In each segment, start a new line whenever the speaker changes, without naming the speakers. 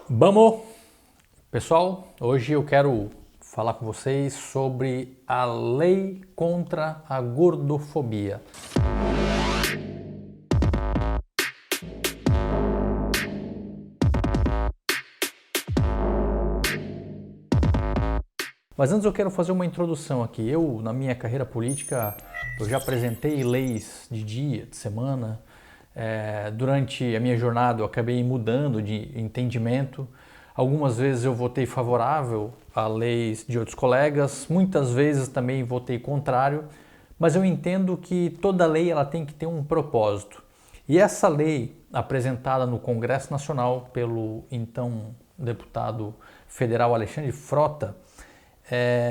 Vamos, pessoal, hoje eu quero falar com vocês sobre a lei contra a gordofobia. Mas antes eu quero fazer uma introdução aqui. Eu, na minha carreira política, eu já apresentei leis de dia, de semana. Durante a minha jornada eu acabei mudando de entendimento. Algumas vezes eu votei favorável a leis de outros colegas, muitas vezes também votei contrário, mas eu entendo que toda lei ela tem que ter um propósito. E essa lei, apresentada no Congresso Nacional pelo então deputado federal Alexandre Frota,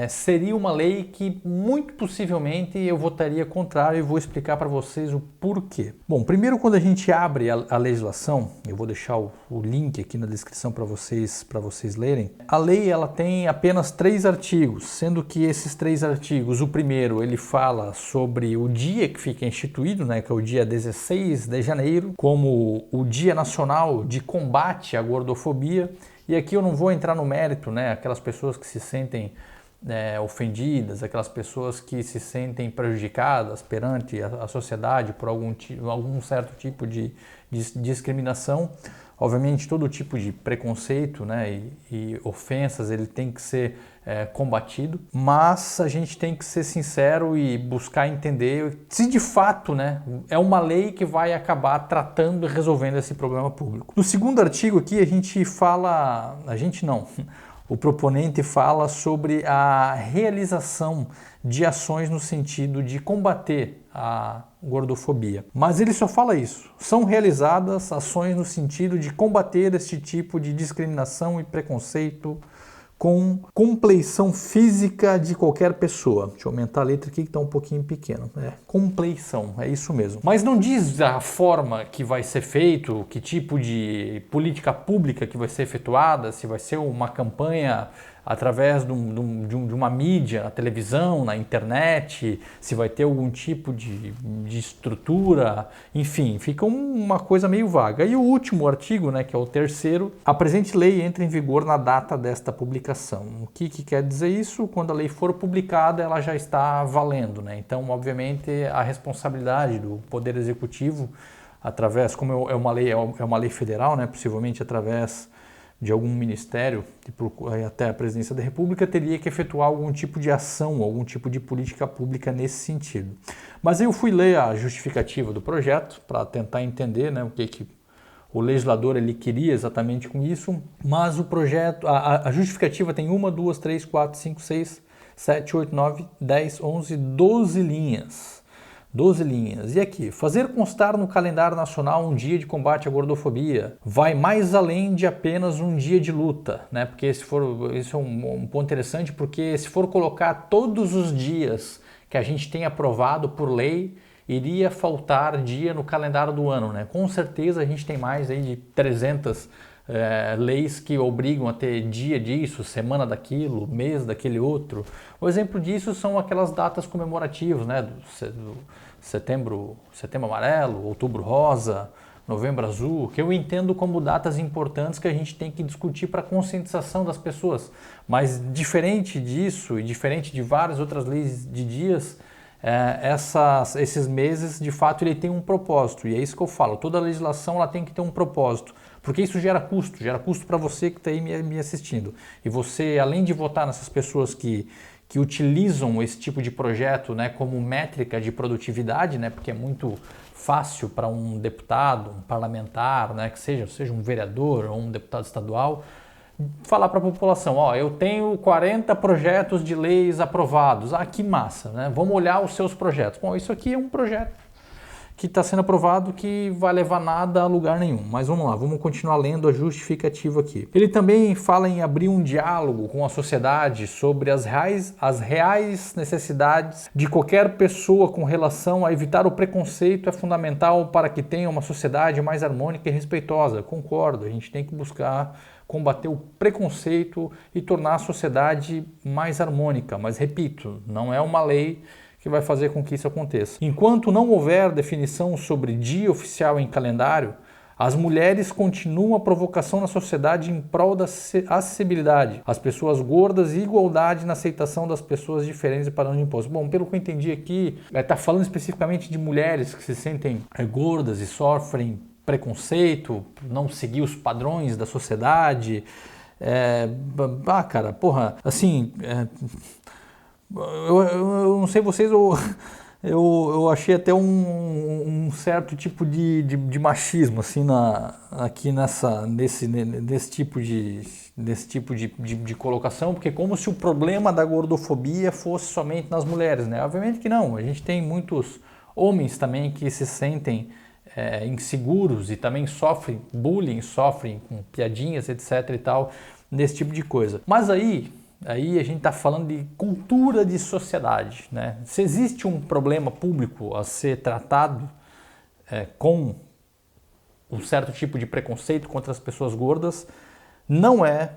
seria uma lei que muito possivelmente eu votaria contrário e vou explicar para vocês o porquê. Bom, primeiro quando a gente abre a legislação, eu vou deixar o link aqui na descrição para vocês lerem. A lei ela tem apenas 3 artigos, sendo que esses 3 artigos, o primeiro ele fala sobre o dia que fica instituído, né, que é o dia 16 de janeiro, como o Dia Nacional de Combate à Gordofobia. E aqui eu não vou entrar no mérito, né? Aquelas pessoas que se sentem ofendidas, aquelas pessoas que se sentem prejudicadas perante a sociedade por algum certo tipo de discriminação. Obviamente todo tipo de preconceito, né, e ofensas ele tem que ser combatido, mas a gente tem que ser sincero e buscar entender se de fato, né, é uma lei que vai acabar tratando e resolvendo esse problema público. No segundo artigo aqui o proponente fala sobre a realização de ações no sentido de combater a gordofobia. Mas ele só fala isso. São realizadas ações no sentido de combater este tipo de discriminação e preconceito com compleição física de qualquer pessoa. Deixa eu aumentar a letra aqui que está um pouquinho pequeno. Compleição, é isso mesmo. Mas não diz a forma que vai ser feito, que tipo de política pública que vai ser efetuada, se vai ser uma campanha através de uma mídia, na televisão, na internet, se vai ter algum tipo de estrutura, enfim, fica uma coisa meio vaga. E o último artigo, né, que é o terceiro, a presente lei entra em vigor na data desta publicação. O que quer dizer isso? Quando a lei for publicada, ela já está valendo, né? Então, obviamente, a responsabilidade do Poder Executivo, através, como é uma lei federal, né, possivelmente através de algum ministério, até a presidência da República, teria que efetuar algum tipo de ação, algum tipo de política pública nesse sentido. Mas eu fui ler a justificativa do projeto para tentar entender, né, o que o legislador ele queria exatamente com isso, mas o projeto, a justificativa tem 1, 2, 3, 4, 5, 6, 7, 8, 9, 10, 11, 12 linhas. 12 linhas. E aqui, fazer constar no calendário nacional um dia de combate à gordofobia vai mais além de apenas um dia de luta, né? Porque isso é um ponto interessante, porque se for colocar todos os dias que a gente tem aprovado por lei, iria faltar dia no calendário do ano, né? Com certeza a gente tem mais aí de 300 leis que obrigam a ter dia disso, semana daquilo, mês daquele outro. O exemplo disso são aquelas datas comemorativas, né? Do setembro amarelo, outubro rosa, novembro azul, que eu entendo como datas importantes que a gente tem que discutir para a conscientização das pessoas. Mas diferente disso e diferente de várias outras leis de dias, esses meses, de fato, ele tem um propósito. E é isso que eu falo, toda legislação ela tem que ter um propósito. Porque isso gera custo para você que está aí me assistindo. E você, além de votar nessas pessoas que utilizam esse tipo de projeto, né, como métrica de produtividade, né, porque é muito fácil para um deputado, um parlamentar, né, que seja um vereador ou um deputado estadual, falar para a população, ó, eu tenho 40 projetos de leis aprovados. Ah, que massa, né? Vamos olhar os seus projetos. Bom, isso aqui é um projeto que está sendo aprovado que vai levar nada a lugar nenhum. Mas vamos lá, vamos continuar lendo a justificativa aqui. Ele também fala em abrir um diálogo com a sociedade sobre as reais necessidades de qualquer pessoa com relação a evitar o preconceito é fundamental para que tenha uma sociedade mais harmônica e respeitosa. Concordo, a gente tem que buscar combater o preconceito e tornar a sociedade mais harmônica. Mas repito, não é uma lei que vai fazer com que isso aconteça. Enquanto não houver definição sobre dia oficial em calendário, As mulheres continuam a provocação na sociedade em prol da acessibilidade, as pessoas gordas e igualdade na aceitação das pessoas diferentes e padrões de imposto. Bom, pelo que eu entendi aqui, está falando especificamente de mulheres que se sentem gordas e sofrem preconceito, não seguir os padrões da sociedade. Cara, porra, assim, eu não sei vocês, eu achei até um certo tipo de machismo assim nesse tipo de colocação, porque como se o problema da gordofobia fosse somente nas mulheres, né? Obviamente que não, a gente tem muitos homens também que se sentem inseguros e também sofrem bullying, sofrem com piadinhas, etc e tal, nesse tipo de coisa. Mas aí a gente está falando de cultura de sociedade, né? Se existe um problema público a ser tratado com um certo tipo de preconceito contra as pessoas gordas, não é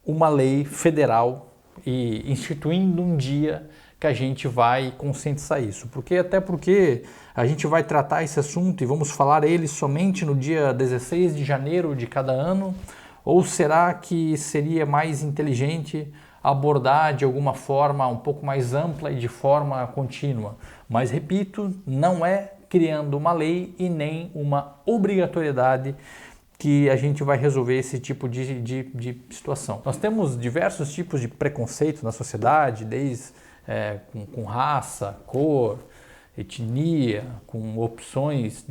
uma lei federal e instituindo um dia que a gente vai conscientizar isso. Até porque a gente vai tratar esse assunto e vamos falar ele somente no dia 16 de janeiro de cada ano, ou será que seria mais inteligente abordar de alguma forma um pouco mais ampla e de forma contínua? Mas repito, não é criando uma lei e nem uma obrigatoriedade que a gente vai resolver esse tipo de situação. Nós temos diversos tipos de preconceito na sociedade, desde com raça, cor, etnia, com opções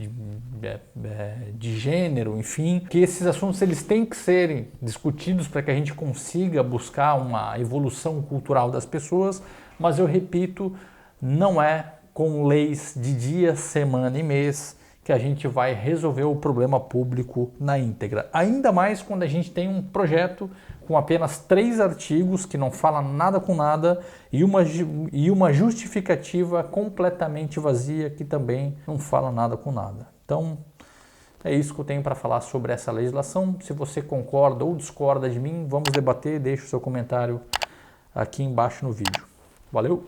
de gênero, enfim, que esses assuntos eles têm que serem discutidos para que a gente consiga buscar uma evolução cultural das pessoas, mas eu repito, não é com leis de dia, semana e mês que a gente vai resolver o problema público na íntegra. Ainda mais quando a gente tem um projeto com apenas 3 artigos que não fala nada com nada e uma justificativa completamente vazia que também não fala nada com nada. Então, é isso que eu tenho para falar sobre essa legislação. Se você concorda ou discorda de mim, vamos debater. Deixe o seu comentário aqui embaixo no vídeo. Valeu!